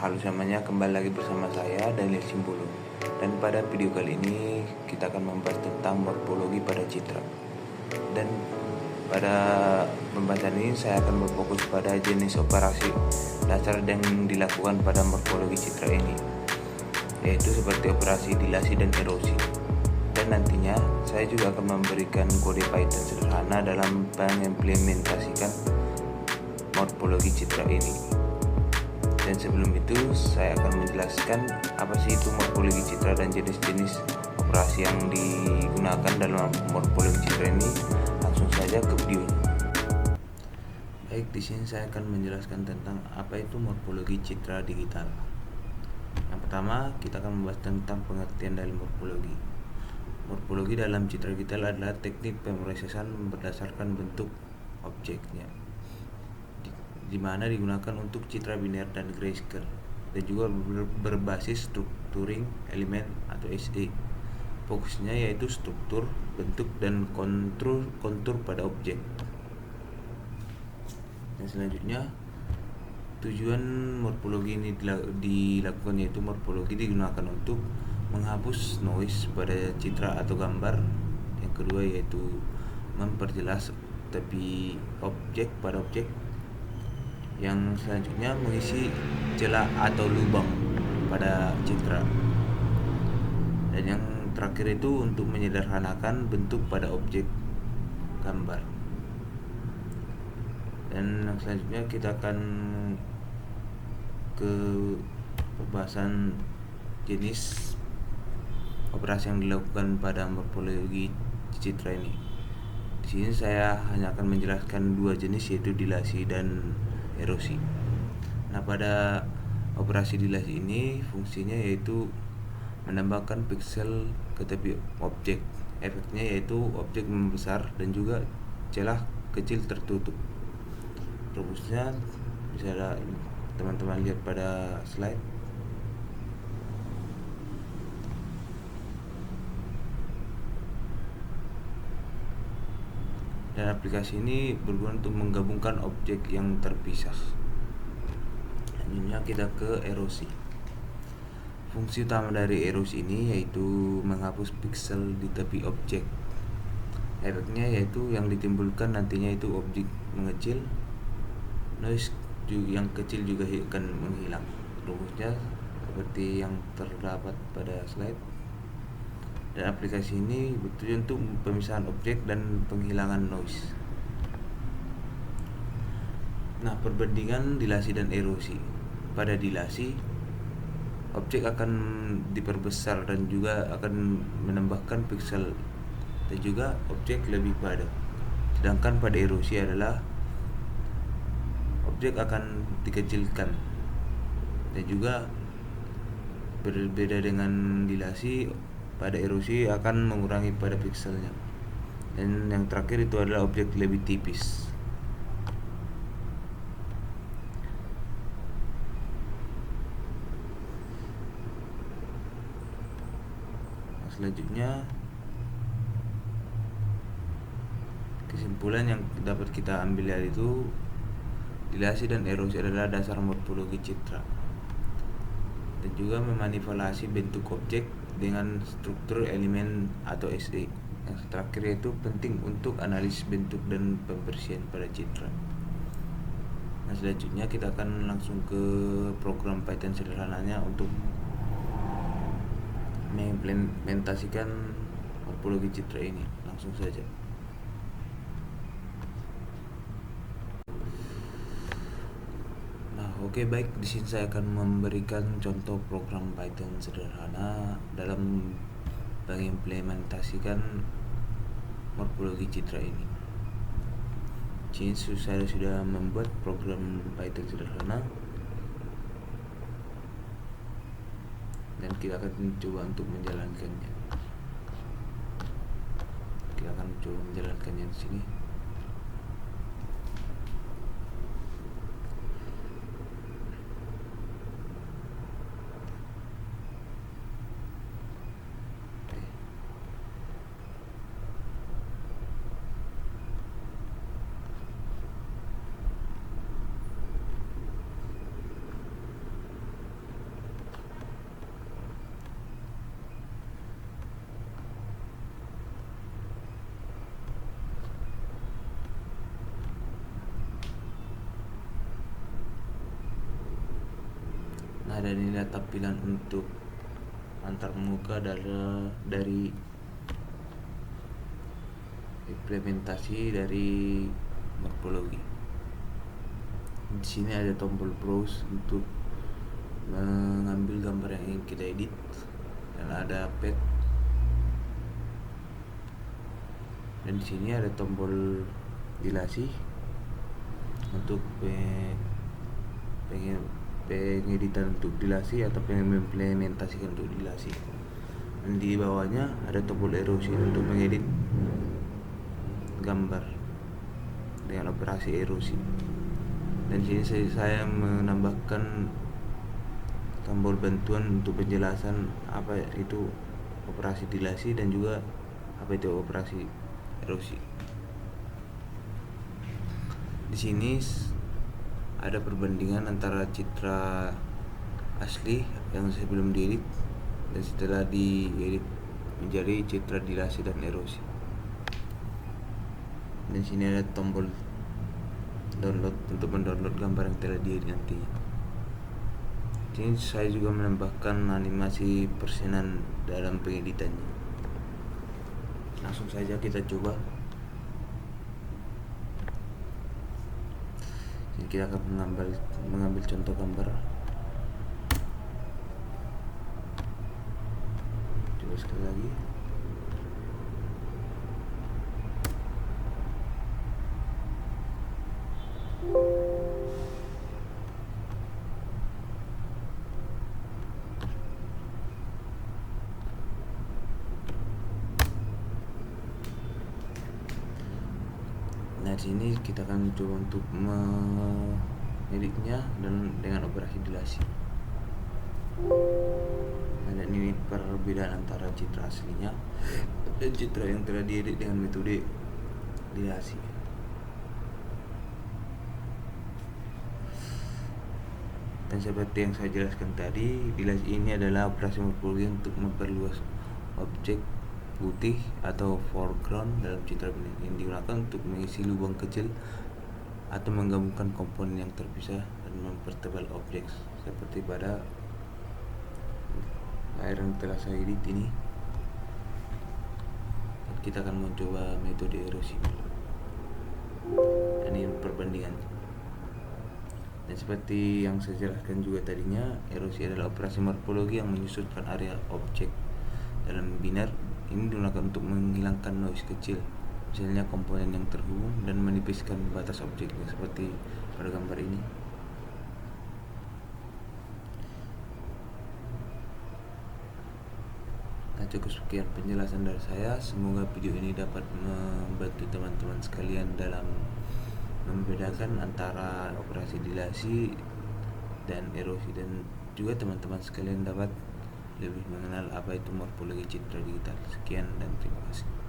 Halo semuanya, kembali lagi bersama saya Daniel Simbolo. Dan pada video kali ini kita akan membahas tentang morfologi pada citra. Dan pada pembahasan ini saya akan berfokus pada jenis operasi dasar yang dilakukan pada morfologi citra ini, yaitu seperti operasi dilasi dan erosi. Dan nantinya saya juga akan memberikan kode Python sederhana dalam mengimplementasikan morfologi citra ini. Dan sebelum itu saya akan menjelaskan apa sih itu morfologi citra dan jenis-jenis operasi yang digunakan dalam morfologi citra ini. Langsung saja ke videonya. Baik, di sini saya akan menjelaskan tentang apa itu morfologi citra digital. Yang pertama, kita akan membahas tentang pengertian dari morfologi. Morfologi dalam citra digital adalah teknik pemrosesan berdasarkan bentuk objeknya, di mana digunakan untuk citra biner dan grayscale, dan juga berbasis strukturing elemen atau SA. Fokusnya yaitu struktur, bentuk, dan kontur pada objek. Dan selanjutnya, tujuan morfologi ini dilakukan yaitu morfologi digunakan untuk menghapus noise pada citra atau gambar. Yang kedua yaitu memperjelas tepi objek pada objek. Yang selanjutnya mengisi celah atau lubang pada citra. Dan yang terakhir itu untuk menyederhanakan bentuk pada objek gambar. Dan yang selanjutnya kita akan ke pembahasan jenis operasi yang dilakukan pada morfologi citra ini. Di sini saya hanya akan menjelaskan dua jenis, yaitu dilasi dan erosi. Nah, pada operasi dilasi ini fungsinya yaitu menambahkan piksel ke tepi objek. Efeknya yaitu objek membesar dan juga celah kecil tertutup. Rumusnya bisa teman-teman lihat pada slide. Dan aplikasi ini berguna untuk menggabungkan objek yang terpisah. Selanjutnya kita ke erosi. Fungsi utama dari erosi ini yaitu menghapus piksel di tepi objek. Efeknya yaitu yang ditimbulkan nantinya itu objek mengecil, noise yang kecil juga akan menghilang. Rumusnya seperti yang terdapat pada slide. Dan aplikasi ini bertujuan untuk pemisahan objek dan penghilangan noise. Nah, perbandingan dilasi dan erosi. Pada dilasi, objek akan diperbesar dan juga akan menambahkan piksel, dan juga objek lebih padat. Sedangkan pada erosi adalah objek akan dikecilkan, dan juga berbeda dengan dilasi. Pada erosi akan mengurangi pada pikselnya. Dan yang terakhir itu adalah objek lebih tipis. Selanjutnya, kesimpulan yang dapat kita ambil yaitu dilasi dan erosi adalah dasar morfologi citra, dan juga memanipulasi bentuk objek dengan struktur elemen atau SA. Yang terakhir yaitu penting untuk analisis bentuk dan pembersihan pada citra. Nah, selanjutnya kita akan langsung ke program Python sederhananya untuk mengimplementasikan morfologi citra ini. Langsung saja. Oke, baik, di sini saya akan memberikan contoh program Python sederhana dalam mengimplementasikan morfologi citra ini. Di sini saya sudah membuat program Python sederhana, dan kita akan mencoba untuk menjalankannya. Kita akan mencoba menjalankannya di sini. Nah, dan inilah tampilan untuk antarmuka dari implementasi dari morfologi. Di sini ada tombol browse untuk mengambil gambar yang ingin kita edit, dan ada pad, dan di sini ada tombol dilasi untuk pengeditan untuk dilasi atau pengen mengimplementasikan untuk dilasi. Dan di bawahnya ada tombol erosi untuk mengedit gambar dengan operasi erosi. Dan di sini saya menambahkan tombol bantuan untuk penjelasan apa itu operasi dilasi dan juga apa itu operasi erosi. Di sini ada perbandingan antara citra asli yang sebelum diedit dan setelah diedit menjadi citra dilasi dan erosi. Dan sini ada tombol download untuk mendownload gambar yang telah diedit nantinya. Sini saya juga menambahkan animasi persenan dalam pengeditannya. Langsung saja kita coba. Jadi kita akan mengambil contoh gambar. Coba sekali lagi. Nah, di sini kita akan coba untuk mengeditnya dan dengan operasi dilasi. Nah, dan ini perbedaan antara citra aslinya dan citra yang telah diedit dengan metode dilasi. Dan seperti yang saya jelaskan tadi, dilasi ini adalah operasi morfologi untuk memperluas objek putih atau foreground dalam citra benda yang digunakan untuk mengisi lubang kecil atau menggabungkan komponen yang terpisah dan mempertebal objek seperti pada layar yang telah saya edit ini. Dan kita akan mencoba metode erosi. Dan ini perbandingannya. Dan seperti yang saya jelaskan juga tadinya, erosi adalah operasi morfologi yang menyusutkan area objek dalam binar. Ini digunakan untuk menghilangkan noise kecil, misalnya komponen yang terhubung, dan menipiskan batas objeknya seperti pada gambar ini. Nah, cukup sekian penjelasan dari saya. Semoga video ini dapat membantu teman-teman sekalian dalam membedakan antara operasi dilasi dan erosi, dan juga teman-teman sekalian dapat lebih mengenal apa itu morfologi citra digital. Sekian dan terima kasih.